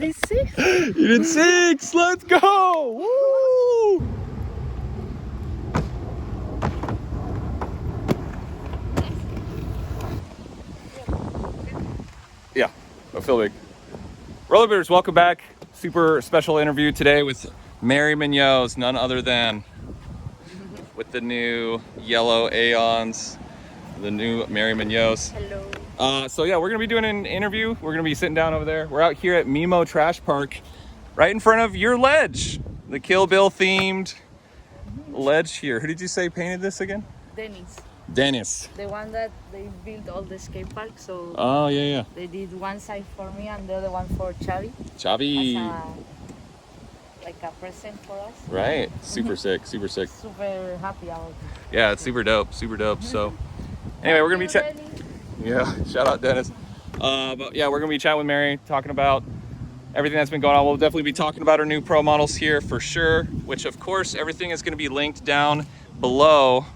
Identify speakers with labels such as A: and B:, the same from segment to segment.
A: did 6.
B: You did 6. Let's go. Woo! Yeah, I'm filming. Rollerbladers, welcome back. Super special interview today with Mery Munoz, none other than with the new yellow Aeons, the new Mery Munoz.
A: Hello.
B: So yeah, we're gonna be doing an interview. We're gonna be sitting down over there. We're out here at Mimo Trash Park, right in front of your ledge, the Kill Bill themed ledge here. Who did you say painted this again? Dennis.
A: The one that they built all the skate park, so
B: Oh yeah.
A: they did one side for me and the other one for Chavi.
B: Chavi.
A: Like a present for us.
B: Right. Super sick. Super sick.
A: Super happy about it.
B: Yeah, it's super dope. Super dope. So anyway, we're gonna be yeah, shout out Dennis. But yeah, we're gonna be chatting with Mery, talking about everything that's been going on. We'll definitely be talking about our new pro models here for sure, which of course everything is gonna be linked down below.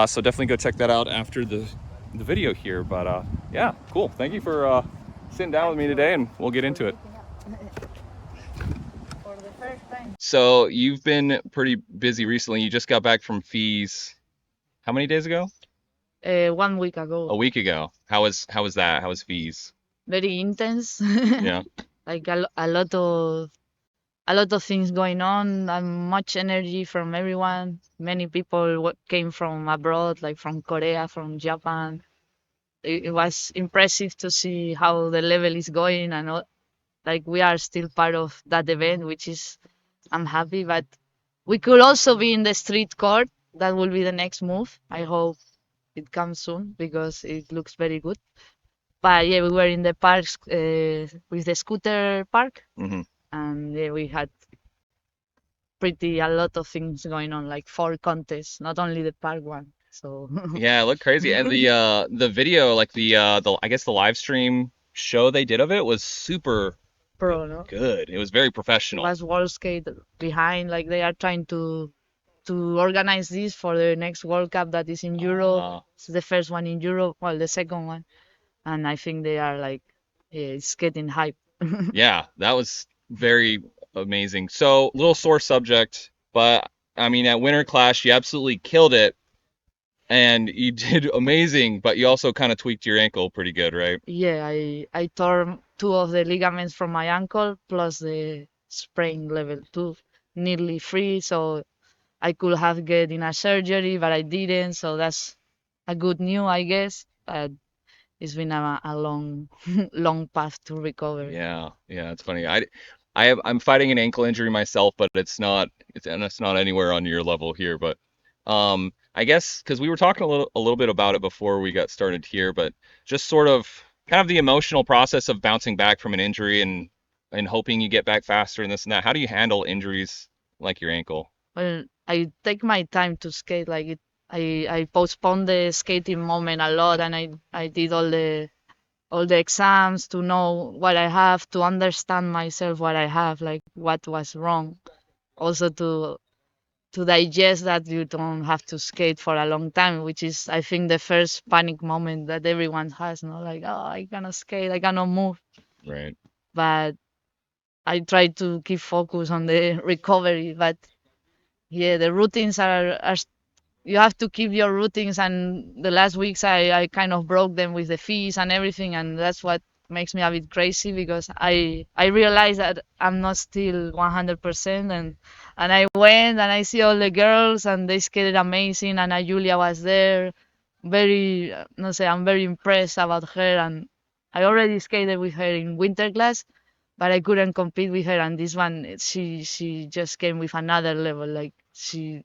B: So definitely go check that out after the video here. But yeah, cool. Thank you for sitting down with me today, and we'll get into it.
A: For the first time.
B: So you've been pretty busy recently. You just got back from FISE. How many days ago?
A: 1 week ago.
B: A week ago. How was that? How was FISE?
A: Very intense.
B: Yeah.
A: Like a lot of things going on and much energy from everyone. Many people came from abroad, like from Korea, from Japan. It was impressive to see how the level is going, and like we are still part of that event, which is I'm happy. But we could also be in the street court. That will be the next move. I hope it comes soon because it looks very good. But yeah, we were in the parks with the scooter park.
B: Mm-hmm.
A: And yeah, we had a lot of things going on, like 4 contests, not only the park one. So
B: Yeah, it looked crazy. And the video, like the I guess the live stream show they did of it was super
A: pro, no?
B: good. It was very
A: It
B: professional.
A: was World Skate behind, like they are trying to organize this for the next World Cup that is in Europe. It's the first one in Europe, well, the second one, and I think they are like, yeah, it's getting hype.
B: Yeah, that was very amazing. So, little sore subject, but I mean, at Winter Clash, you absolutely killed it, and you did amazing. But you also kind of tweaked your ankle pretty good, right?
A: Yeah, I tore 2 of the ligaments from my ankle plus the sprain level 2, nearly 3. So I could have get in a surgery, but I didn't. So that's a good news, I guess. But it's been a long, long path to recover.
B: Yeah, it's funny. I'm fighting an ankle injury myself, but it's not anywhere on your level here. But I guess because we were talking a little bit about it before we got started here, but just sort of kind of the emotional process of bouncing back from an injury and hoping you get back faster and this and that. How do you handle injuries like your ankle?
A: Well, I take my time to skate. Like I postponed the skating moment a lot, and I did all the exams to know what I have, to understand myself what I have, like what was wrong. Also to digest that you don't have to skate for a long time, which is I think the first panic moment that everyone has, no? Like, oh, I cannot skate, I cannot move.
B: Right.
A: But I try to keep focus on the recovery. But yeah, the routines are you have to keep your routines, and the last weeks I kind of broke them with the fees and everything, and that's what makes me a bit crazy because I realized that I'm not still 100%, and I went and I see all the girls and they skated amazing, and Julia was there, very no say I'm very impressed about her, and I already skated with her in winter class, but I couldn't compete with her, and this one she just came with another level, like she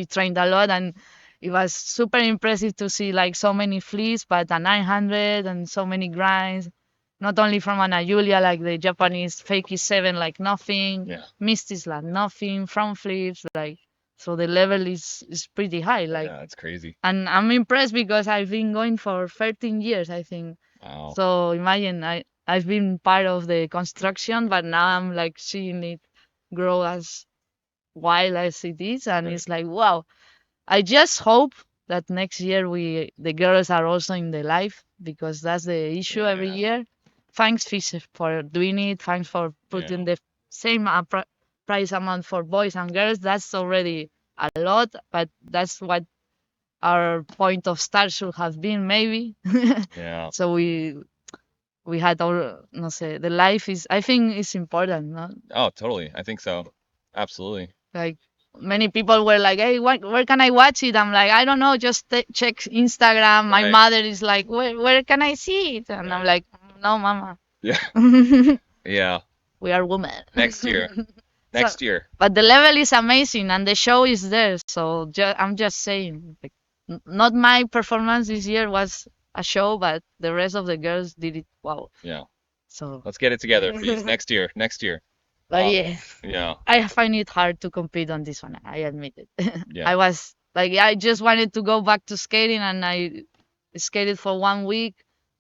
A: trained a lot, and it was super impressive to see like so many flips, but a 900 and so many grinds, not only from Ana Julia, like the Japanese fakie 7 like nothing,
B: Yeah.
A: Misty's like nothing, front flips, like, so the level is pretty high, like,
B: Yeah, it's crazy.
A: and I'm impressed because I've been going for 13 years, I think.
B: Wow.
A: So imagine I've been part of the construction, but now I'm like seeing it grow as wild as it is, and
B: Right.
A: it's like, wow. I just hope that next year the girls are also in the live, because that's the issue every
B: Yeah.
A: year. thanks FISE for doing it. Thanks for putting the same price amount for boys and girls. That's already a lot, but that's what our point of start should have been, maybe.
B: Yeah.
A: So we had our, no sé, the life is, I think it's important, no?
B: Oh, totally. I think so. Absolutely.
A: Like, many people were like, hey, where can I watch it? I'm like, I don't know, just check Instagram. My
B: Right.
A: mother is like, where can I see it? And I'm like, no, mama.
B: Yeah. Yeah.
A: We are women.
B: Next year.
A: So,
B: Next year.
A: but the level is amazing and the show is there. So I'm just saying, like, not my performance this year was a show, but the rest of the girls did it. Wow.
B: Yeah.
A: So,
B: Let's get it together, please. Next year. Next year.
A: but yeah,
B: Yeah.
A: I find it hard to compete on this one. I admit it.
B: Yeah.
A: I was like, I just wanted to go back to skating, and I skated for 1 week,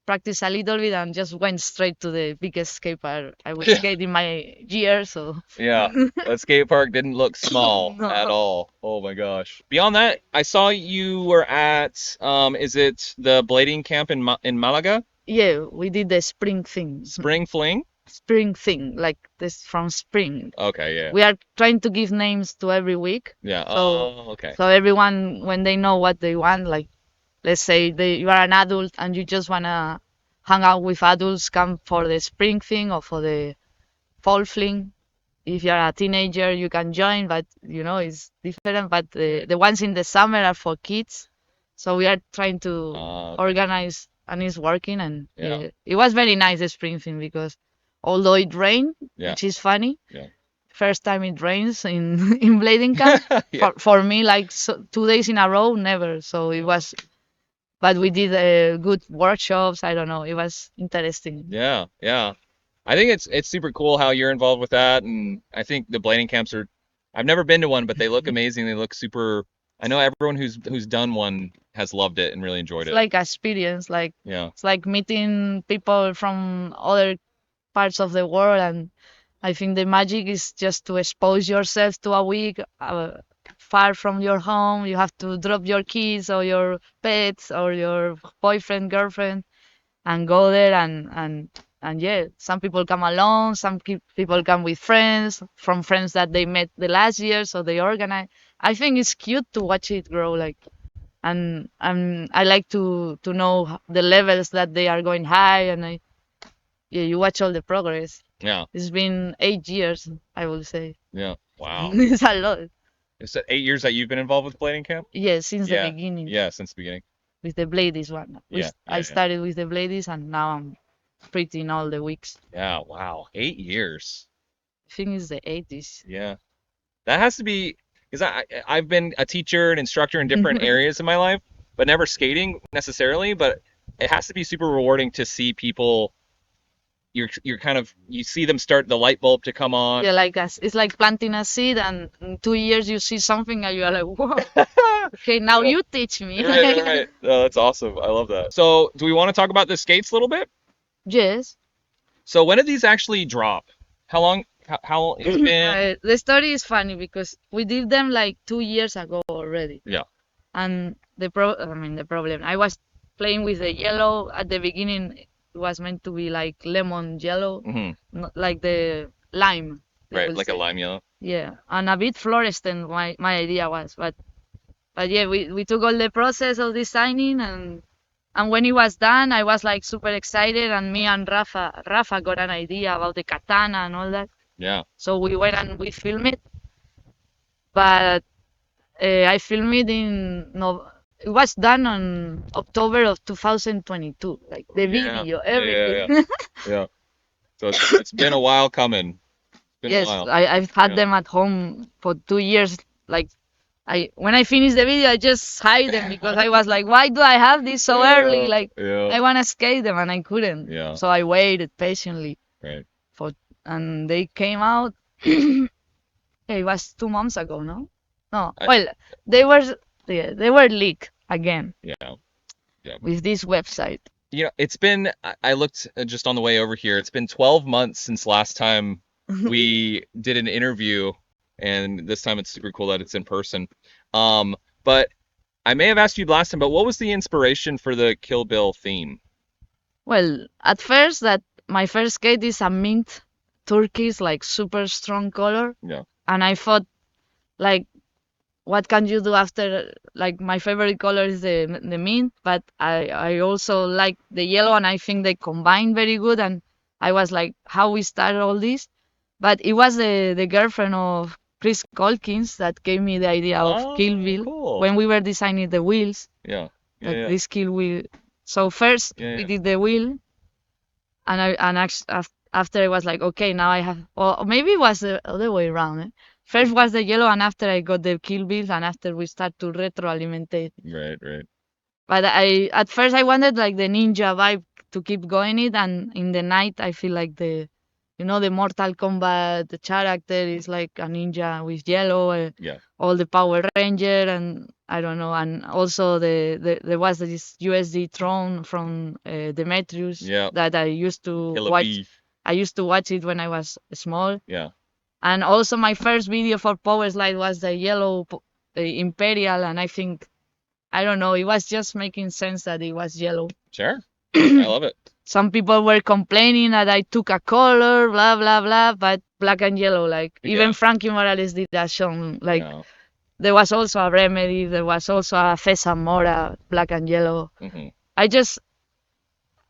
A: practiced a little bit, and just went straight to the biggest skate park I would skate in my year. So
B: Yeah. That skate park didn't look small
A: no.
B: at all. Oh my gosh. Beyond that, I saw you were at is it the blading camp in Malaga?
A: Yeah, we did the spring thing.
B: Spring Fling?
A: Spring thing, like this from spring.
B: Okay, yeah.
A: We are trying to give names to every week.
B: Yeah.
A: So,
B: Oh, okay.
A: so everyone, when they know what they want, like, let's say you are an adult and you just wanna hang out with adults, come for the spring thing or for the fall fling. If you're a teenager, you can join, but it's different. But the ones in the summer are for kids. So we are trying to organize, and it's working. And
B: Yeah.
A: it was very nice, the spring thing, because although it rained,
B: Yeah.
A: which is funny,
B: Yeah.
A: first time it rains in in blading camp.
B: Yeah.
A: For me, like, 2 days in a row, never. So it was, but we did good workshops. I don't know. It was interesting.
B: Yeah, yeah. I think it's super cool how you're involved with that, and I think the blading camps are. I've never been to one, but they look amazing. They look super. I know everyone who's done one has loved it and really enjoyed
A: It's
B: it.
A: like experience. Like,
B: Yeah,
A: it's like meeting people from other parts of the world, and I think the magic is just to expose yourself to a week far from your home. You have to drop your kids or your pets or your boyfriend, girlfriend, and go there, and yeah, some people come alone, some people come with friends, from friends that they met the last year, so they organize. I think it's cute to watch it grow, like, and I like to know the levels that they are going high, and yeah, you watch all the progress.
B: yeah,
A: It's been 8 years, I would say.
B: yeah. Wow.
A: It's a lot.
B: Is that 8 years that you've been involved with blading camp?
A: Yeah, since the
B: Yeah,
A: beginning.
B: yeah, since the beginning.
A: With the Bladies one.
B: Yeah,
A: I
B: yeah.
A: started with the Bladies, and now I'm pretty in all the weeks.
B: Yeah, wow, 8 years.
A: I think it's the 80s.
B: Yeah, that has to be because I've been a teacher and instructor in different areas in my life, but never skating necessarily. But it has to be super rewarding to see people. You're kind of you see them start the light bulb to come on.
A: Yeah, like it's like planting a seed, and in 2 years you see something, and you are like, whoa. Okay, now you teach me.
B: Right, right. Oh, that's awesome. I love that. So, do we want to talk about the skates a little bit?
A: Yes.
B: So, when did these actually drop? How long? How it's been?
A: The story is funny because we did them like 2 years ago already.
B: Yeah.
A: And the problem, I was playing with the yellow at the beginning. It was meant to be like lemon yellow, not like the lime.
B: Right, like a lime yellow.
A: Yeah, and a bit fluorescent. My idea was, but yeah, we took all the process of designing, and when it was done, I was like super excited, and me and Rafa got an idea about the katana and all that.
B: Yeah.
A: So we went and we filmed it, but I filmed it in no. It was done on October of 2022, like the video, everything.
B: Yeah. Yeah. So it's been a while coming. It's been
A: Yes,
B: a while.
A: I've had them at home for 2 years. Like, when I finished the video, I just hide them because I was like, why do I have this so early? Like,
B: Yeah.
A: I want to skate them and I couldn't.
B: Yeah.
A: So I waited patiently
B: Right.
A: and they came out. It was 2 months ago, no? No.
B: I-
A: Well, they were leaked again
B: Yeah.
A: with this website.
B: You know, it's been. I looked just on the way over here. It's been 12 months since last time we did an interview, and this time it's super cool that it's in person. But I may have asked you last time, but what was the inspiration for the Kill Bill theme?
A: Well, at first that my first skate is a mint turquoise, like super strong color.
B: Yeah.
A: And I thought, like, what can you do after? Like, my favorite color is the mint, but I also like the yellow, and I think they combine very good. And I was like, how we started all this? But it was the girlfriend of Chris Colkins that gave me the idea of Kill
B: Oh,
A: Bill
B: cool.
A: when we were designing the wheels.
B: Yeah. Yeah.
A: That
B: Yeah.
A: this kill wheel. So first
B: Yeah,
A: we
B: yeah.
A: did the wheel, and after it was like, okay, now I have. Or maybe it was the other way around. Eh? First was the yellow, and after I got the kill bills, and after we start to retroalimentate.
B: Right. Right.
A: But at first I wanted like the ninja vibe to keep going it, and in the night I feel like the Mortal Kombat the character is like a ninja with yellow,
B: Yeah.
A: all the Power Ranger, and I don't know, and also there was this USD throne from Demetrius
B: Yeah.
A: that I used to
B: Kill a
A: watch.
B: beef.
A: I used to watch it when I was small,
B: Yeah.
A: and also my first video for Power Slide was the yellow Imperial, and I think I don't know. It was just making sense that it was yellow.
B: Sure. I love it.
A: Some people were complaining that I took a color, blah blah blah, but black and yellow. Like even
B: Yeah.
A: Frankie Morales did that song. Like
B: No.
A: there was also a Remedy, there was also a Fesa Mora, black and yellow.
B: Mm-hmm.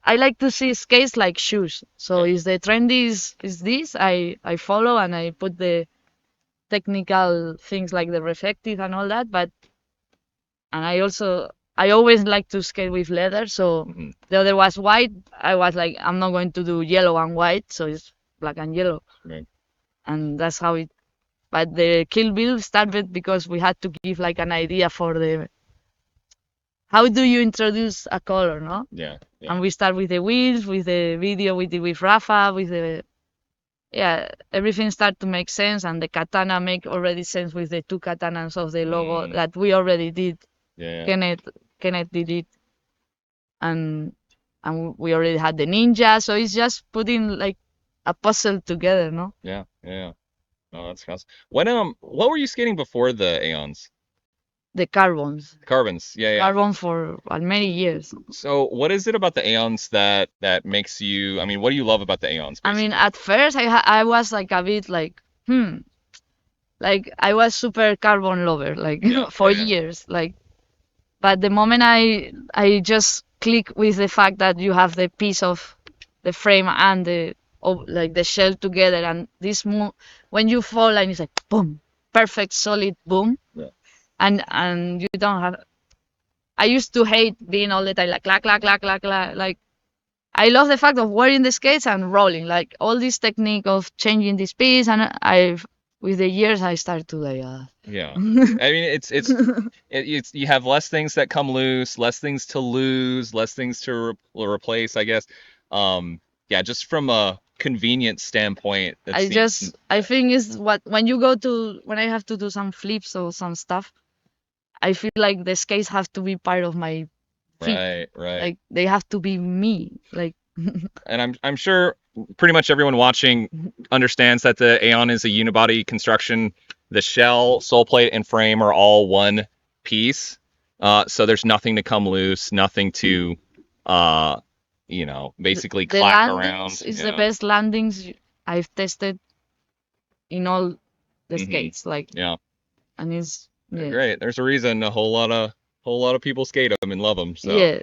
A: I like to see skates like shoes. So
B: Yeah.
A: if the trend is this, I follow and I put the technical things like the reflective and all that, but and I always like to skate with leather, so
B: Mm-hmm.
A: the other was white. I was like, I'm not going to do yellow and white, so it's black and yellow,
B: Right.
A: and that's how it. But the Kill Bill started because we had to give like an idea for the how do you introduce a color, no?
B: Yeah. Yeah.
A: And we start with the wheels, with the video we did with Rafa, with the everything start to make sense, and the katana make already sense with the two katanas of the logo that we already did.
B: Yeah.
A: Kenneth did it, and we already had the ninja, so it's just putting like a puzzle together, no?
B: Yeah. Yeah. Oh, that's awesome. What were you skating before the Aeons?
A: The carbons,
B: Carbons. Yeah. Yeah.
A: carbon for many years.
B: So what is it about the Aeons that makes you? I mean, what do you love about the Aeons?
A: I mean,
B: Basically?
A: at first I was like a bit like like I was super carbon lover like
B: Yeah,
A: for
B: yeah.
A: years, like. But the moment I just click with the fact that you have the piece of the frame and like the shell together, and this move when you fall and it's like boom, perfect solid boom,
B: Yeah.
A: and you don't have. I used to hate being all the time like clack clack clack clack clack. Like I love the fact of wearing the skates and rolling, like all this technique of changing the speeds, and I've with the years I start to like.
B: Yeah. I mean, it's you have less things that come loose, less things to lose, less things to replace, I guess. Yeah, just from a convenience standpoint,
A: I think is what when I have to do some flips or some stuff, I feel like the skates have to be part of my feet.
B: right.
A: Like they have to be me. Like
B: And I'm sure pretty much everyone watching understands that the Aeon is a unibody construction. The shell, sole plate, and frame are all one piece. So there's nothing to come loose, nothing to basically
A: the
B: clack
A: landings
B: around.
A: is the best landings I've tested in all the
B: Mhm.
A: skates. Like
B: Yeah.
A: and it's
B: They're great. There's a reason a whole lot of people skate them and love them. So
A: yeah.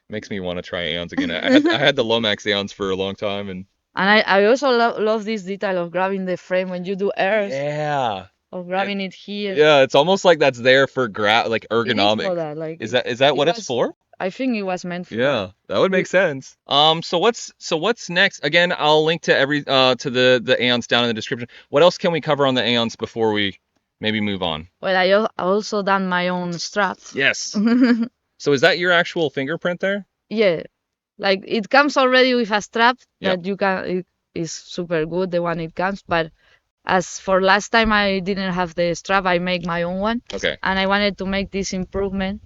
B: makes me want to try Aeons again. I had the Lomax Aeons for a long time, and
A: And I also love this detail of grabbing the frame when you do airs,
B: yeah,
A: of grabbing it here.
B: yeah, it's almost like that's there for like
A: It is
B: ergonomic.
A: for that. Like
B: Is that what it's
A: was,
B: for?
A: I think it was meant for that.
B: Yeah, that would make sense. So what's next? Again, I'll link to to the Aeons down in the description. What else can we cover on the Aeons before we maybe move on?
A: Well, I also done my own straps.
B: Yes. So is that your actual fingerprint there?
A: Yeah, like it comes already with a strap
B: Yep.
A: that you can. It is super good the one it comes, but as for last time I didn't have the strap, I make my own one.
B: Okay.
A: And I wanted to make this improvement.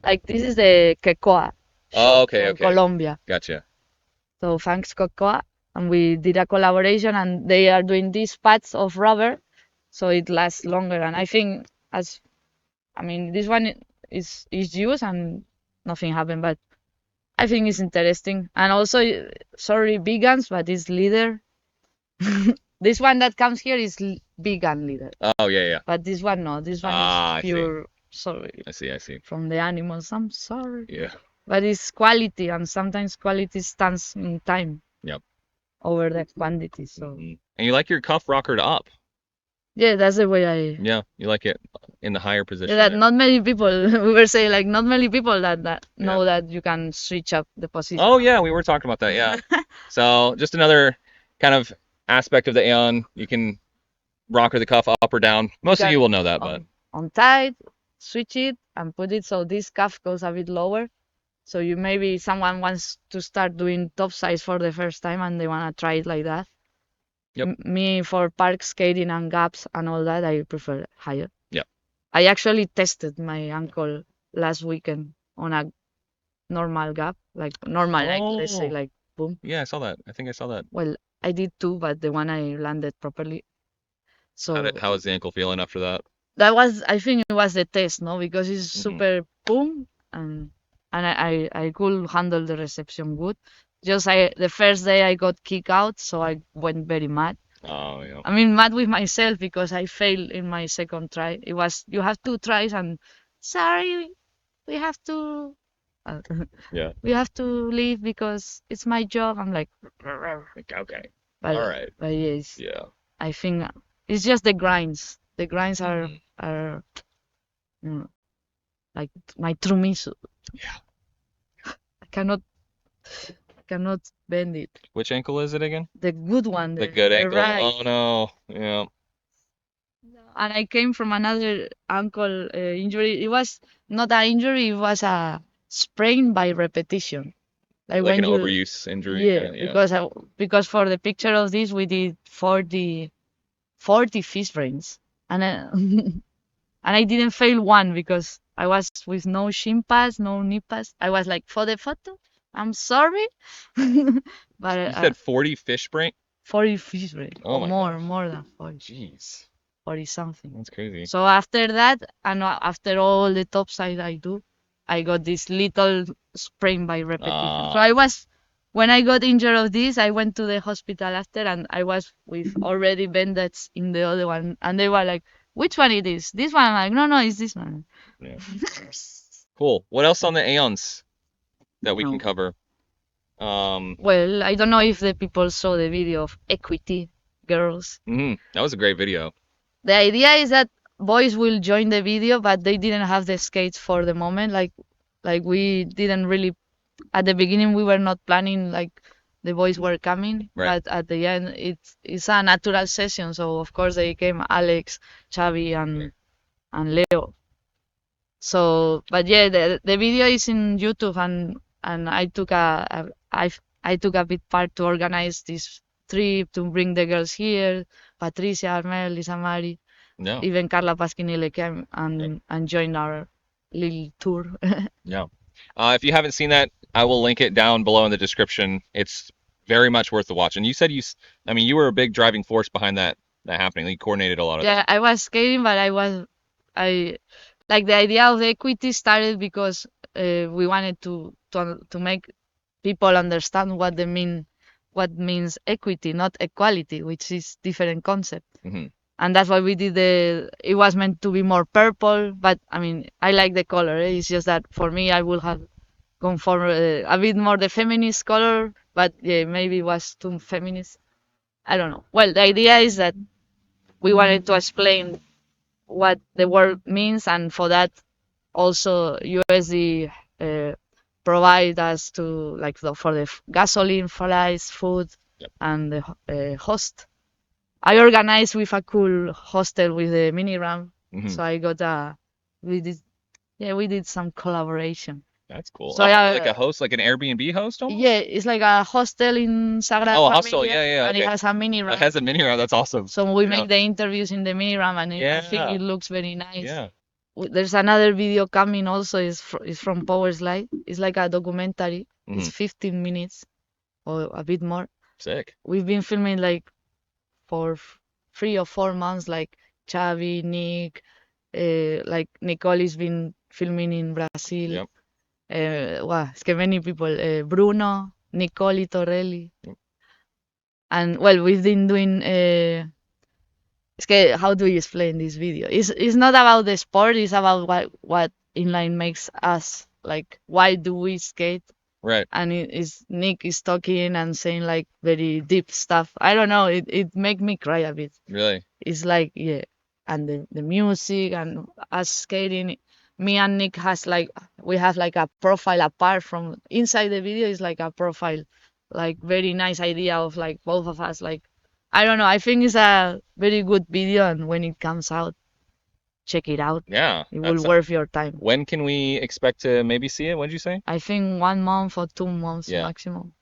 A: Like this is the Quecoa.
B: Oh, okay,
A: from
B: okay.
A: Colombia.
B: Gotcha.
A: So thanks Quecoa, and we did a collaboration, and they are doing these pads of rubber, so it lasts longer. And I think this one is used and nothing happened, but I think it's interesting. And also, sorry, vegans, but it's leader. This one that comes here is vegan leader.
B: Oh, yeah, yeah.
A: But this one, no. This one is
B: I see.
A: pure, sorry,
B: I see. I see.
A: from the animals. I'm sorry.
B: Yeah.
A: But it's quality, and sometimes quality stands in time
B: Yep.
A: over the quantity. So,
B: And you like your cuff rockered up.
A: yeah, that's the way I.
B: Yeah, you like it in the higher position.
A: Yeah, that
B: there.
A: not many people, we were saying, like, not many people that
B: Yeah.
A: know that you can switch up the position.
B: Oh, yeah, we were talking about that. Yeah. So just another kind of aspect of the Aeon. You can rocker the cuff up or down. Most of you will know that, but
A: On tight, switch it, and put it so this cuff goes a bit lower. So you maybe someone wants to start doing top size for the first time and they want to try it like that.
B: Yep.
A: Me, for park skating and gaps and all that, I prefer higher.
B: Yep.
A: I actually tested my ankle last weekend on a normal gap, like normal, like let's say,
B: Oh.
A: like boom.
B: Yeah, I saw that. I think I saw that.
A: Well, I did too, but the one I landed properly. So
B: How was the ankle feeling after that?
A: that was, I think it was the test, no, because it's
B: Mhm.
A: super boom, and I could handle the reception good. Just the first day I got kicked out, so I went very mad.
B: Oh, yeah.
A: I mean, mad with myself because I failed in my second try. It was, you have 2 tries, and sorry, we have to uh,
B: Yeah.
A: we have to leave because it's my job. I'm like,
B: Okay.
A: but
B: All right.
A: but yes,
B: Yeah.
A: I think it's just the grinds. The grinds are like my true miso.
B: Yeah.
A: I cannot bend it.
B: Which ankle is it again?
A: The good one,
B: The good ankle.
A: right.
B: Oh no. Yeah.
A: And I came from another ankle injury. It was not an injury, it was a sprain by repetition. Like
B: Like
A: when
B: an
A: you,
B: overuse injury.
A: yeah,
B: Kinda, yeah.
A: because for the picture of this we did 40 FISE sprains, and and I didn't fail one because I was with no shin pads, no knee pads. I was like, for the photo, I'm sorry, but
B: You said 40 fish sprain?
A: 40 FISE sprains,
B: Oh
A: or
B: my
A: more than 40,
B: Jeez.
A: 40 something.
B: That's crazy.
A: So after that, and after all the top side I do, I got this little sprain by repetition. So I was, when I got injured of this, I went to the hospital after, and I was with already bandaged in the other one, and they were like, which one it is? This one? I'm like, no, it's this one.
B: Yeah. Cool. What else on the Aeons that we
A: No.
B: can cover?
A: Well, I don't know if the people saw the video of Equity Girls.
B: That was a great video.
A: The idea is that boys will join the video, but they didn't have the skates for the moment. Like we didn't really, at the beginning we were not planning like the boys were coming,
B: Right.
A: but at the end it's a natural session. So of course they came, Alex, Xavi, and Leo. So, but yeah, the video is in YouTube, and I took I took a bit part to organize this trip to bring the girls here. Patricia, Armel, Lisa Mari,
B: Yeah.
A: even Carla Pasquinile came and joined our little tour.
B: Yeah. If you haven't seen that, I will link it down below in the description. It's very much worth the watch. And you said I mean, you were a big driving force behind that happening. You coordinated a lot of
A: Yeah, I was skating, but I like the idea of the equity started because we wanted to make people understand what means equity, not equality, which is different concept.
B: Mm-hmm.
A: And that's why we did it was meant to be more purple, but I mean, I like the color. It's just that for me, I would have gone for a bit more the feminist color, but yeah, maybe it was too feminist. I don't know. Well, the idea is that we wanted to explain what the word means, and for that, also USD provide us to like for the gasoline, flights, food,
B: Yep.
A: and the host. I organized with a cool hostel with the mini ramp, so I got we did some collaboration.
B: That's cool.
A: So
B: like a host, like an Airbnb host almost?
A: Yeah, it's like a hostel in Sagrada
B: Oh, a
A: Familia,
B: hostel. Yeah.
A: and
B: Okay.
A: it has a mini
B: It
A: ramp.
B: has a mini ramp. That's awesome.
A: So we make the interviews in the mini ramp, and I think
B: Yeah.
A: it looks very nice.
B: Yeah.
A: There's another video coming also. Is from Power Slide. It's like a documentary. It's 15 minutes or a bit more.
B: Sick.
A: We've been filming like for 3 or 4 months, like Xavi, Nick, like Nicole has been filming in Brazil.
B: Yep.
A: Well, it's que many people, Bruno, Nicoli Torelli, and well, we've been doing. It's que how do you explain this video? It's not about the sport. It's about what inline makes us like. Why do we skate?
B: Right.
A: And it is Nick is talking and saying like very deep stuff. I don't know. It make me cry a bit.
B: Really.
A: It's like yeah, and the music and us skating. Me and Nick has like we have like a profile apart from inside the video is like a profile, like very nice idea of like both of us. Like I don't know. I think it's a very good video, and when it comes out, check it out.
B: Yeah.
A: It will worth your time.
B: When can we expect to maybe see it? What did you say?
A: I think 1 month or 2 months
B: Yeah.
A: maximum.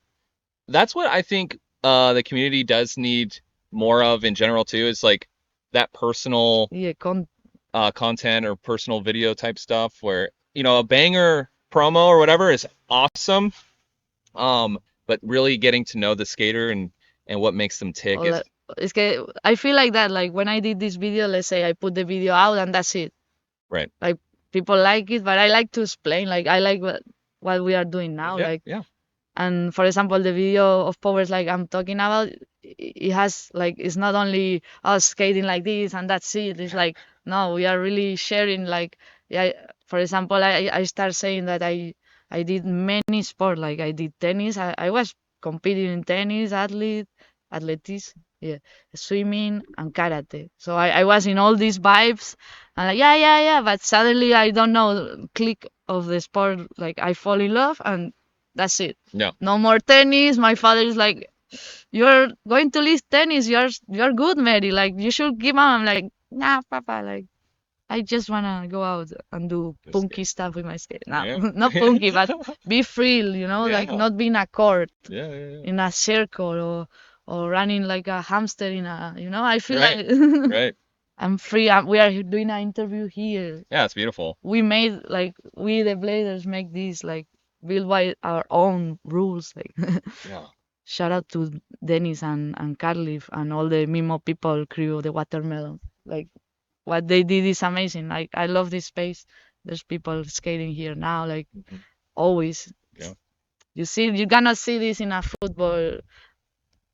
B: That's what I think the community does need more of in general too, is like that personal
A: Yeah,
B: content or personal video type stuff where, you know, a banger promo or whatever is awesome. But really getting to know the skater and what makes them tick is
A: it's que I feel like that. Like when I did this video, let's say I put the video out and that's it.
B: right.
A: Like people like it, but I like to explain. Like I like what we are doing now.
B: Yeah,
A: like
B: yeah.
A: And for example, the video of powers like I'm talking about, it has like it's not only us skating like this and that's it. It's like no, we are really sharing. Like yeah, for example, I start saying that I did many sport. Like I did tennis. I was competing in tennis, athletics, yeah, swimming and karate. So I was in all these vibes and like yeah. But suddenly I don't know, click of the sport. Like I fall in love and that's it.
B: No.
A: No more tennis. My father is like, "You're going to leave tennis. You're good, Mary. Like you should give up." I'm like, "Nah, Papa. Like I just wanna go out and do
B: Just
A: punky stuff with my skate. Nah,
B: Yeah.
A: not punky, but be free. Like
B: Yeah.
A: not be in a court,
B: Yeah.
A: in a circle, or running like a hamster in a. I feel
B: Right.
A: like
B: Right.
A: I'm free. We are doing an interview here.
B: Yeah, it's beautiful.
A: We made like we the Bladers make this like build by our own rules. Like
B: Yeah.
A: shout out to Dennis and Carly and all the Mimo people crew of the Watermelon. Like what they did is amazing. Like I love this space. There's people skating here now. Like always.
B: Yeah.
A: You cannot see this in a football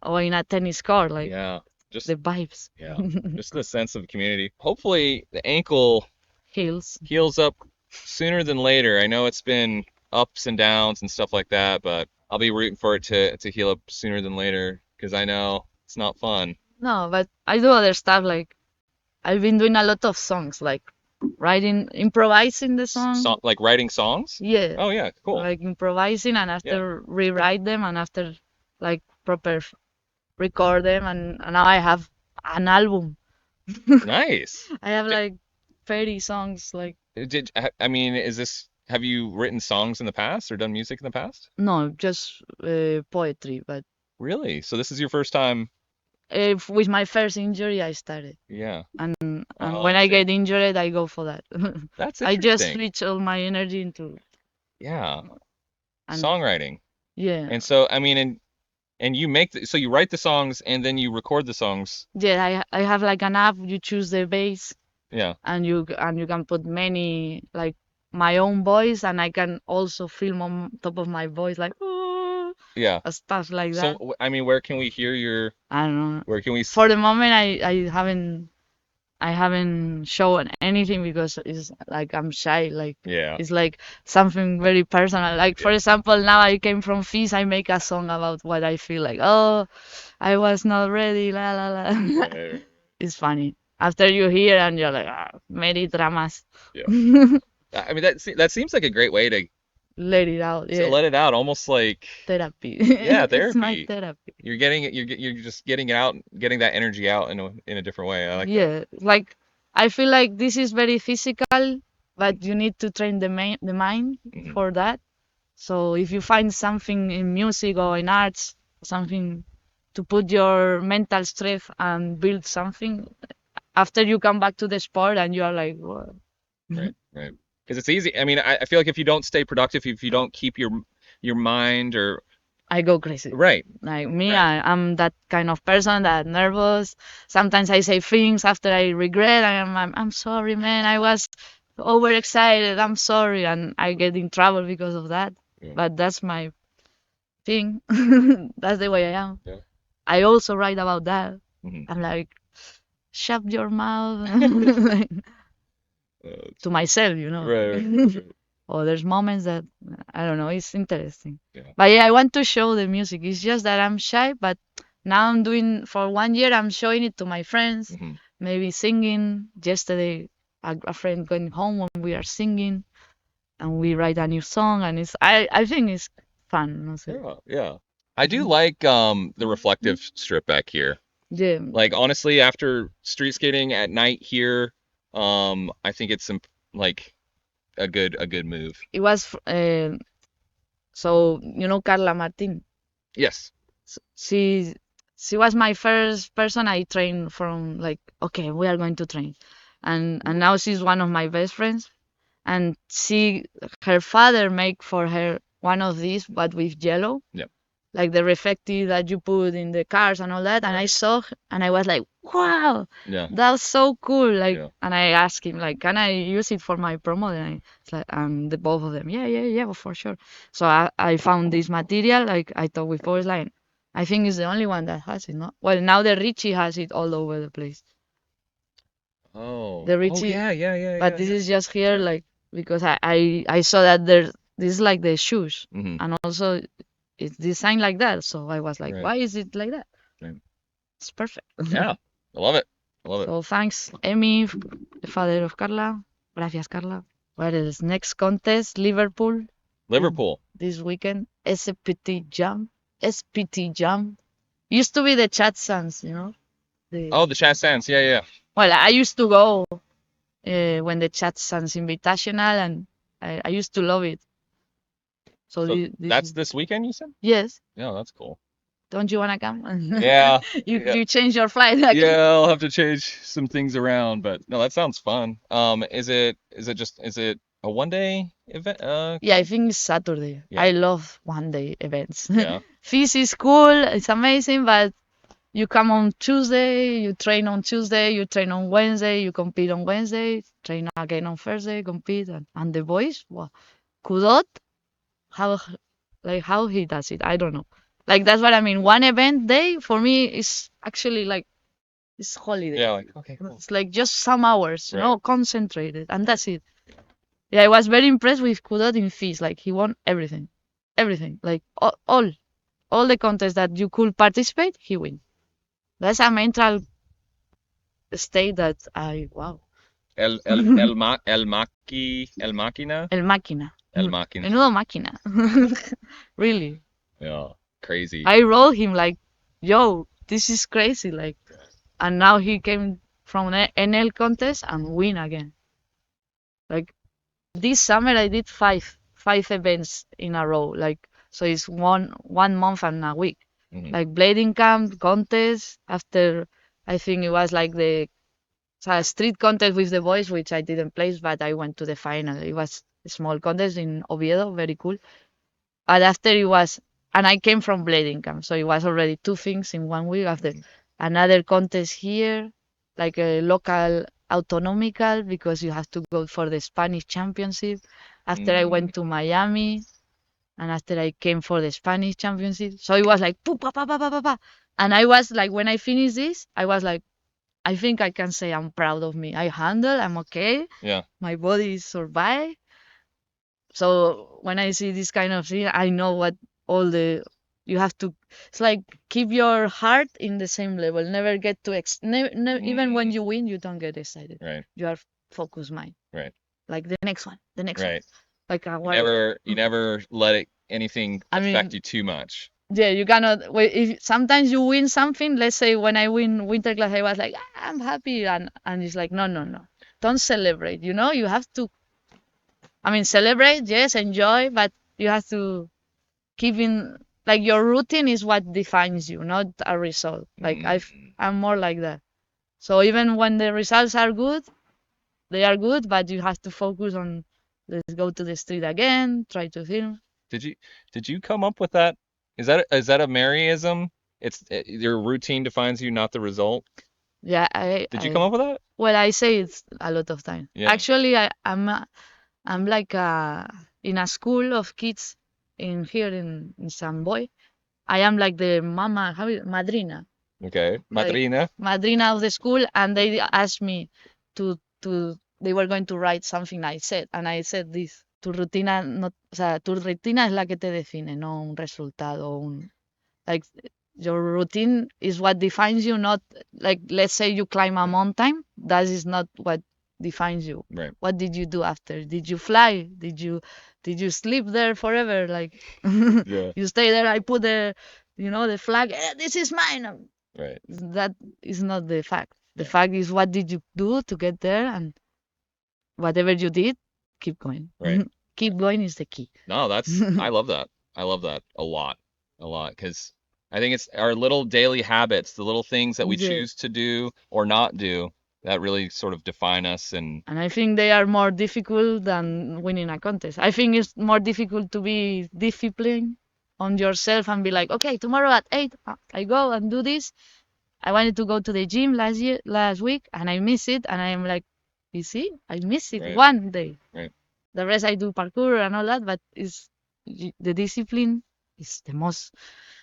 A: or in a tennis court. Like
B: Yeah. Just
A: the vibes.
B: yeah. Just the sense of community. Hopefully the ankle
A: Heels.
B: heals up sooner than later. I know it's been ups and downs and stuff like that, but I'll be rooting for it to heal up sooner than later because I know it's not fun.
A: No, but I do other stuff. Like I've been doing a lot of songs, like writing, improvising the song.
B: Like writing songs?
A: Yeah.
B: Oh yeah, cool.
A: Like improvising and after rewrite them and after like proper record them and now I have an album.
B: Nice.
A: I have like 30 songs. Like
B: I mean, have you written songs in the past or done music in the past?
A: no, just poetry. But
B: Really? So this is your first time?
A: with my first injury, I started.
B: Yeah.
A: And
B: Oh,
A: when I
B: see.
A: get injured, I go for that.
B: That's
A: I just
B: interesting.
A: switch all my energy into
B: Yeah.
A: and
B: Songwriting.
A: yeah.
B: And so, I mean, and you so you write the songs and then you record the songs.
A: Yeah, I have like an app. You choose the bass,
B: Yeah.
A: and you can put many like my own voice, and I can also film on top of my voice like
B: Yeah.
A: stuff like that.
B: So, I mean, where can we hear your,
A: I don't know.
B: where can we,
A: For the moment, I haven't shown anything because it's like I'm shy. Like
B: yeah.
A: it's like something very personal. Like for
B: Yeah.
A: example, now I came from FISE. I make a song about what I feel like. Oh, I was not ready. La la la.
B: Yeah.
A: It's funny. After you hear and you're like, many dramas.
B: Yeah. I mean, that seems like a great way to
A: Let it out.
B: to
A: Yeah.
B: let it out, almost like
A: Therapy.
B: Yeah,
A: It's my
B: therapy.
A: therapy.
B: You're just getting it out, getting that energy out in a different way. I like that.
A: Yeah. Like I feel like this is very physical, but you need to train the mind
B: Mhm.
A: for that. So if you find something in music or in arts, something to put your mental strength and build something, after you come back to the sport and you are like, what?
B: Right, right. Because it's easy. I mean, I feel like if you don't stay productive, if you don't keep your mind or
A: I go crazy.
B: right,
A: Like me,
B: Right.
A: I'm that kind of person that nervous. Sometimes I say things after I regret. I'm sorry, man. I was overexcited. I'm sorry, and I get in trouble because of that.
B: Yeah.
A: But that's my thing. That's the way I am.
B: Yeah.
A: I also write about that.
B: Mm-hmm.
A: I'm like, shut your mouth. Like, to myself, you know.
B: Right.
A: Oh, there's moments that I don't know. It's interesting.
B: Yeah.
A: But yeah, I want to show the music. It's just that I'm shy, but now I'm doing for 1 year. I'm showing it to my friends.
B: Mm-hmm.
A: Maybe singing. Yesterday, a friend going home when we are singing, and we write a new song, and I think it's fun. No sé.
B: Yeah. Yeah. I do like the reflective strip back here.
A: Yeah,
B: Like honestly, after street skating at night here, I think it's some like a good move.
A: it was so you know Carla Martin.
B: Yes.
A: She she was my first person I trained from. Like, okay, we are going to train, and now she's one of my best friends. And her father make for her one of these, but with yellow,
B: Yep.
A: like the reflective that you put in the cars and all that. And I saw, and I was like, wow,
B: Yeah.
A: that's so cool. Like,
B: Yeah.
A: and I asked him, like, can I use it for my promo? And it's like, the both of them, yeah, for sure. So I found this material, like I thought before, it's like, I think it's the only one that has it, no? Well, now the Richie has it all over the place.
B: Oh.
A: The
B: Oh
A: Richie,
B: yeah.
A: but this is just here, like, because I saw that there's this is like the shoes,
B: Mm-hmm.
A: and also it's designed like that. So I was like,
B: Right.
A: why is it like that?
B: Right.
A: It's perfect.
B: Yeah. I love it. I love it.
A: So thanks, Emi, the father of Carla. Gracias, Carla. What is next contest? Liverpool
B: Liverpool.
A: this weekend. SPT Jam. SPT Jam. Used to be the Chat Sans, you know.
B: Oh, the Chat Sands. Yeah.
A: Well, I used to go when the Chat Sans Invitational, and I used to love it. So
B: So
A: this
B: that's this weekend, you said?
A: yes.
B: Yeah, that's cool.
A: Don't you wanna come?
B: Yeah.
A: You change your flight. Like,
B: Yeah, I'll have to change some things around, but no, that sounds fun. Is it a 1 day event?
A: yeah, I think it's Saturday.
B: Yeah.
A: I love 1 day events.
B: Yeah.
A: FISE is cool. It's amazing, but you come on Tuesday, you train on Tuesday, you train on Wednesday, you compete on Wednesday, train again on Thursday, compete, and the boys, well, Kudot, how how he does it, I don't know. Like that's what I mean. One event day for me is actually like it's holiday.
B: Yeah, like okay, cool.
A: It's like just some hours, you
B: Right.
A: know, concentrated, and that's it. Yeah, I was very impressed with Kudot in FISE. Like he won everything, everything. Like all the contests that you could participate, he win. That's a mental state that I wow.
B: El Máquina.
A: El máquina.
B: El Máquina.
A: Menudo máquina. Really.
B: Yeah, crazy.
A: I wrote him like, yo, this is crazy. Like, and now he came from an NL contest and win again. Like this summer I did five events in a row. Like so it's one month and a week.
B: Mhm.
A: Like blading camp contest after I think it was like the street contest with the boys, which I didn't place, but I went to the final. It was a small contest in Oviedo, very cool. And after it was, and I came from blading camp, so it was already two things in 1 week. After another contest here, like a local autonomical, because you have to go for the Spanish championship. After I went to Miami, and after I came for the Spanish championship, so it was like poo, pa, pa, pa, pa, pa, pa. And I was like, when I finished this, I was like, I think I can say I'm proud of me. I handle, I'm okay.
B: Yeah.
A: My body survived. So when I see this kind of thing, I know what all the you have to. It's like keep your heart in the same level. Never get too even when you win, you don't get excited.
B: Right.
A: You are focused mind.
B: Right.
A: Like the next one, the next one.
B: Right.
A: Like
B: You never let anything
A: I mean,
B: affect you too much.
A: yeah, you cannot. If sometimes you win something, let's say when I win winter class, I was like, I'm happy, and it's like, no, don't celebrate. You know, you have to. I mean, celebrate, yes, enjoy, but you have to keep in like your routine is what defines you, not a result. Like I'm more like that. So even when the results are good, they are good, but you have to focus on let's go to the street again, try to film.
B: Did you come up with that? Is that a Maryism? Your routine defines you, not the result.
A: Yeah,
B: Did you come up with that?
A: well, I say it's a lot of time.
B: Yeah.
A: Actually, I'm like in a school of kids in here in San Boy. I am like the mama, madrina,
B: Okay.
A: like
B: Madrina.
A: madrina of the school, and they asked me they were going to write something I said, and I said this. Tu rutina no, o sea, tu rutina es la que te define, no un resultado, like your routine is what defines you, not like let's say you climb a mountain, that is not what defines you.
B: Right.
A: What did you do after? Did you fly? Did you sleep there forever? Like
B: Yeah.
A: you stay there, I put the flag, this is mine.
B: Right.
A: That is not the fact. The fact is what did you do to get there, and whatever you did, keep going.
B: Right.
A: Keep going is the key.
B: No, I love that. I love that a lot, because I think it's our little daily habits, the little things that we
A: Yeah.
B: choose to do or not do that really sort of define us. And
A: I think they are more difficult than winning a contest. I think it's more difficult to be disciplined on yourself and be like, okay, tomorrow at 8, I go and do this. I wanted to go to the gym last week, and I miss it, and I'm like, you see, I miss it
B: Right.
A: one day.
B: Right.
A: The rest I do parkour and all that, but the discipline is the most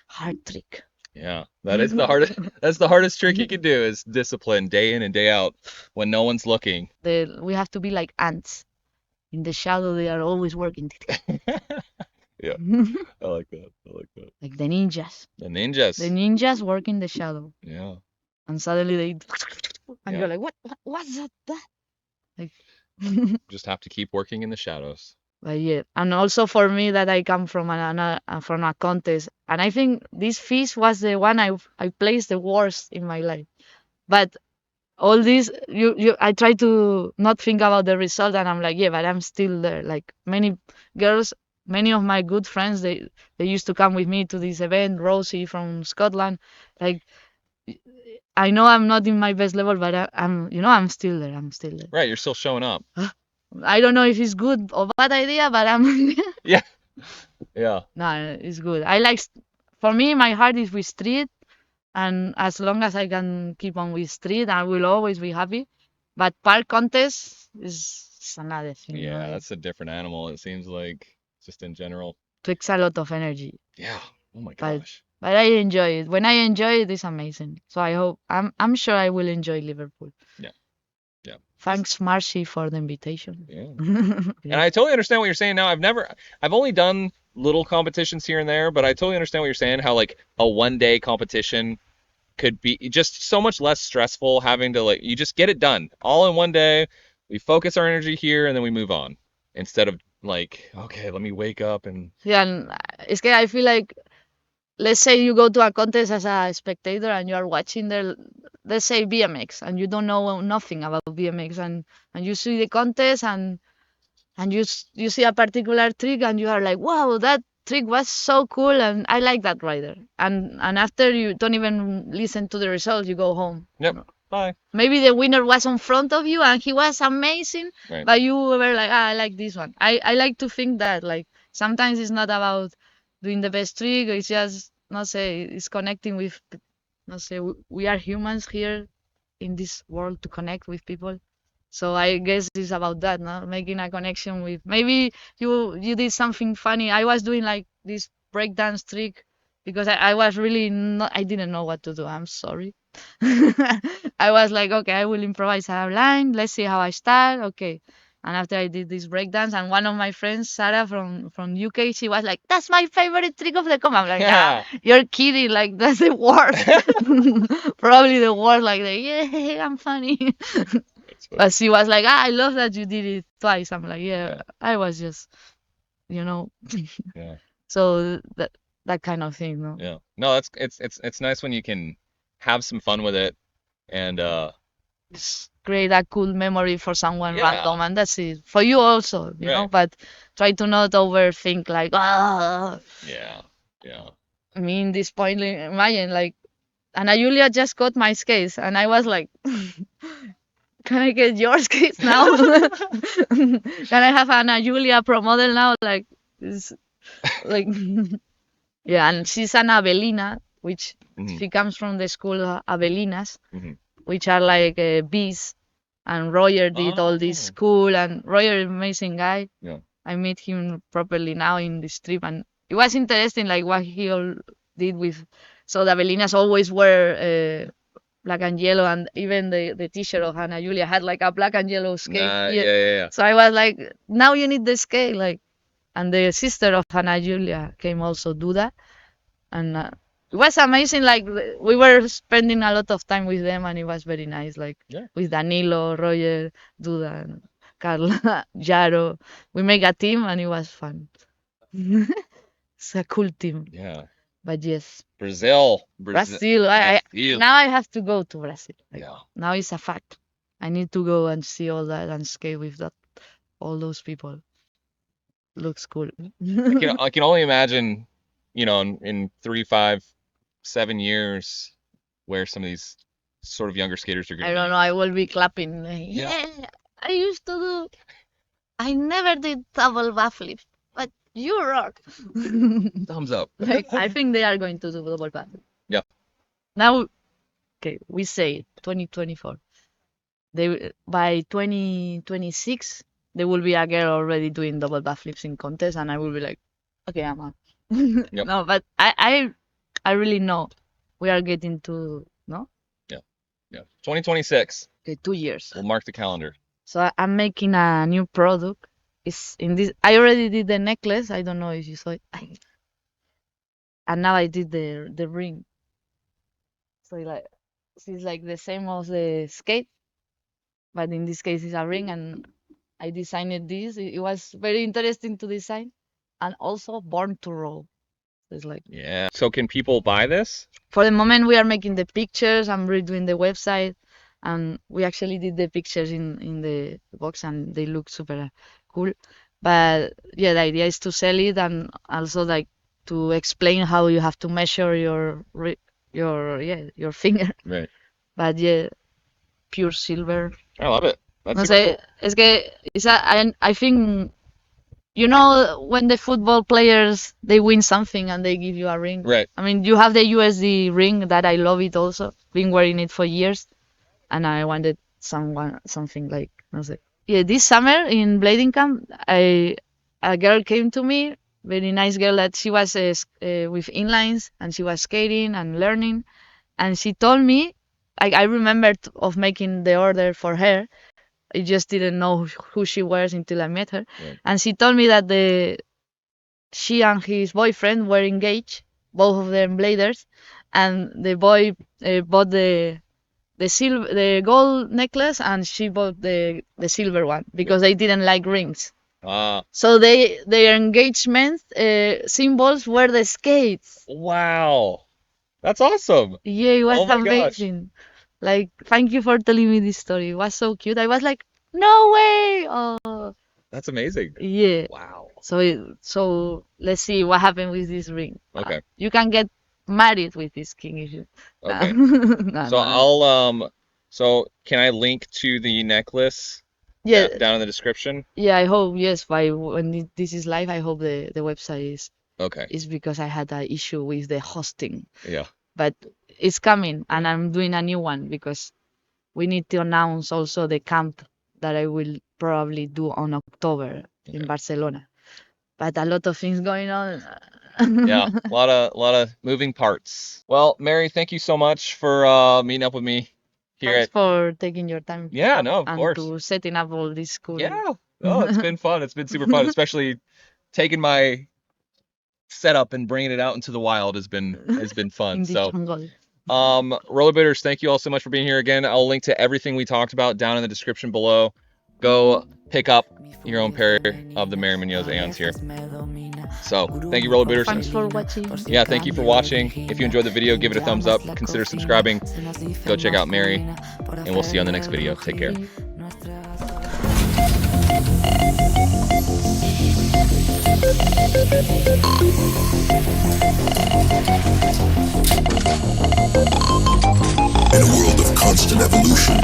A: hard trick.
B: yeah, that is the hardest. That's the hardest trick you can do is discipline day in and day out when no one's looking.
A: We have to be like ants. In the shadow, they are always working.
B: Yeah, I like that. I like that.
A: Like the ninjas.
B: The ninjas.
A: The ninjas work in the shadow.
B: Yeah.
A: And suddenly they, and
B: Yeah.
A: you're like, what's that? Like,
B: Just have to keep working in the shadows.
A: but yeah, and also for me that I come from from a contest, and I think this FISE was the one I placed the worst in my life. But all this, I try to not think about the result, and I'm like, yeah, but I'm still there. Like many girls, many of my good friends, they used to come with me to this event. Rosie from Scotland, like I know I'm not in my best level, but I'm still there. I'm still there.
B: Right, you're still showing up.
A: I don't know if it's good or bad idea, but I'm.
B: Yeah. Yeah.
A: No, it's good. For me, my heart is with street, and as long as I can keep on with street, I will always be happy. But park contest is another thing.
B: Yeah, that's a different animal. It seems like just in general.
A: Takes a lot of energy.
B: Yeah. Oh my
A: But
B: gosh.
A: but I enjoy it. When I enjoy it, it's amazing. So I'm sure I will enjoy Liverpool.
B: Yeah. Yeah.
A: Thanks, Marcy, for the invitation.
B: Yeah. And I totally understand what you're saying now. I've only done little competitions here and there, but I totally understand what you're saying, how like a 1-day competition could be just so much less stressful, having to you just get it done all in one day. We focus our energy here and then we move on instead of okay, let me wake up and
A: Yeah, and it's que I feel like, let's say you go to a contest as a spectator and you are watching let's say BMX, and you don't know nothing about BMX, and you see the contest, and you see a particular trick, and you are like, wow, that trick was so cool, and I like that rider, and after you don't even listen to the results, you go home.
B: yep, bye.
A: Maybe the winner was in front of you and he was amazing,
B: Right.
A: but you were like, I like this one. I like to think that like sometimes it's not about doing the best trick, it's just, not say, it's connecting with, not say, we are humans here in this world to connect with people. So I guess it's about that, no? Making a connection with, maybe you did something funny. I was doing like this breakdance trick because I was really not, I didn't know what to do. I'm sorry. I was like, okay, I will improvise a line. Let's see how I start. Okay. And after I did this breakdance, and one of my friends, Sarah from UK, she was like, "That's my favorite trick of the comp." I'm like, "Yeah, you're kidding! Like that's the worst, probably the worst." Like, yeah, I'm funny. But she was like, I love that you did it twice. I'm like, yeah. I was just, Yeah. So that kind of thing, no?
B: Yeah. No, it's nice when you can have some fun with it and
A: Just create a cool memory for someone
B: Yeah.
A: random, and that's it. For you also, you know,
B: Right.
A: but try to not overthink like,
B: Yeah. Yeah.
A: me in this point, imagine like, Ana Julia just got my skates, and I was like, can I get your skates now? Can I have Ana Julia pro model now? Like, it's like, yeah, and she's an Avelina, which
B: Mhm.
A: she comes from the school Avelinas.
B: Mhm.
A: which are like bees. And Roger did all this school, and Roger is an amazing guy.
B: Yeah.
A: I met him properly now in this trip, and it was interesting, like what he all did with. So the Avelinas always wear black and yellow, and even the T-shirt of Hannah Julia had like a black and yellow scale here.
B: Yeah.
A: So I was like, now you need the scale, like. And the sister of Hannah Julia came also do that, and it was amazing. Like we were spending a lot of time with them, and it was very nice. Like with Danilo, Roger, Duda, and Carla, Jaro. We make a team, and it was fun. It's a cool team.
B: Yeah.
A: But yes,
B: Brazil.
A: I now I have to go to Brazil. Like, now it's a fact. I need to go and see all that and skate with that, all those people. Looks cool.
B: I can only imagine, you know, in 3, 5, 7 years, where some of these sort of younger skaters are going to
A: I don't know. I will be clapping. Yeah, I used to do. I never did double backflip, but you rock.
B: Thumbs up.
A: Like, I think they are going to do double backflip.
B: Yeah.
A: Now, okay, we say 2024. By 2026, there will be a girl already doing double backflips in contests, and I will be like, okay, I'm out. No, but I really know we are getting to, no?
B: Yeah. 2026.
A: Okay, 2 years.
B: We'll mark the calendar.
A: So I'm making a new product. It's in this. I already did the necklace. I don't know if you saw it. And now I did the ring. So it's like the same as the skate, but in this case it's a ring, and I designed this. It was very interesting to design, and also born to roll. So it's like,
B: yeah. So can people buy this?
A: For the moment, we are making the pictures. I'm redoing the website, and we actually did the pictures in the box, and they look super cool. But yeah, the idea is to sell it, and also like to explain how you have to measure your finger.
B: Right.
A: But yeah, pure silver.
B: I love it. That's
A: No
B: super
A: sé, es que I think, you know, when the football players, they win something and they give you a ring.
B: Right.
A: I mean, you have the USD ring that I love it also. Been wearing it for years, and I wanted something like, no sé. Yeah, this summer in blading camp, a girl came to me, very nice girl, that she was with inlines, and she was skating and learning, and she told me, I remembered of making the order for her. I just didn't know who she was until I met her.
B: Right.
A: And she told me that she and his boyfriend were engaged, both of them bladers, and the boy bought the gold necklace, and she bought the silver one because they didn't like rings. So their engagement symbols were the skates.
B: Wow. That's awesome.
A: Yeah, it was
B: Gosh.
A: amazing. Like, thank you for telling me this story. It was so cute. I was like, no way. Oh,
B: that's amazing.
A: Yeah.
B: Wow.
A: So let's see what happened with this ring.
B: Okay.
A: You can get married with this king if you.
B: Okay. So
A: No.
B: So can I link to the necklace?
A: Yeah.
B: Down in the description.
A: Yeah, I hope, yes. When this is live, I hope the website is.
B: Okay.
A: It's because I had an issue with the hosting.
B: Yeah.
A: But it's coming, and I'm doing a new one because we need to announce also the camp that I will probably do on October in Barcelona. But a lot of things going on.
B: Yeah, a lot of moving parts. Well, Mery, thank you so much for meeting up with me here.
A: Thanks for taking your time.
B: Yeah, no, of course.
A: And to setting up all this cool.
B: Yeah. Oh, it's been fun. It's been super fun, especially taking my setup and bringing it out into the wild has been fun. So rollerbladers, thank you all so much for being here again. I'll link to everything we talked about down in the description below. Go pick up your own pair of the Mery Munoz Aeons here. So thank you, rollerbladers.
A: Thanks for watching.
B: Yeah, thank you for watching. If you enjoyed the video, give it a thumbs up, consider subscribing, go check out Mery, and we'll see you on the next video. Take care.
C: In a world of constant evolution,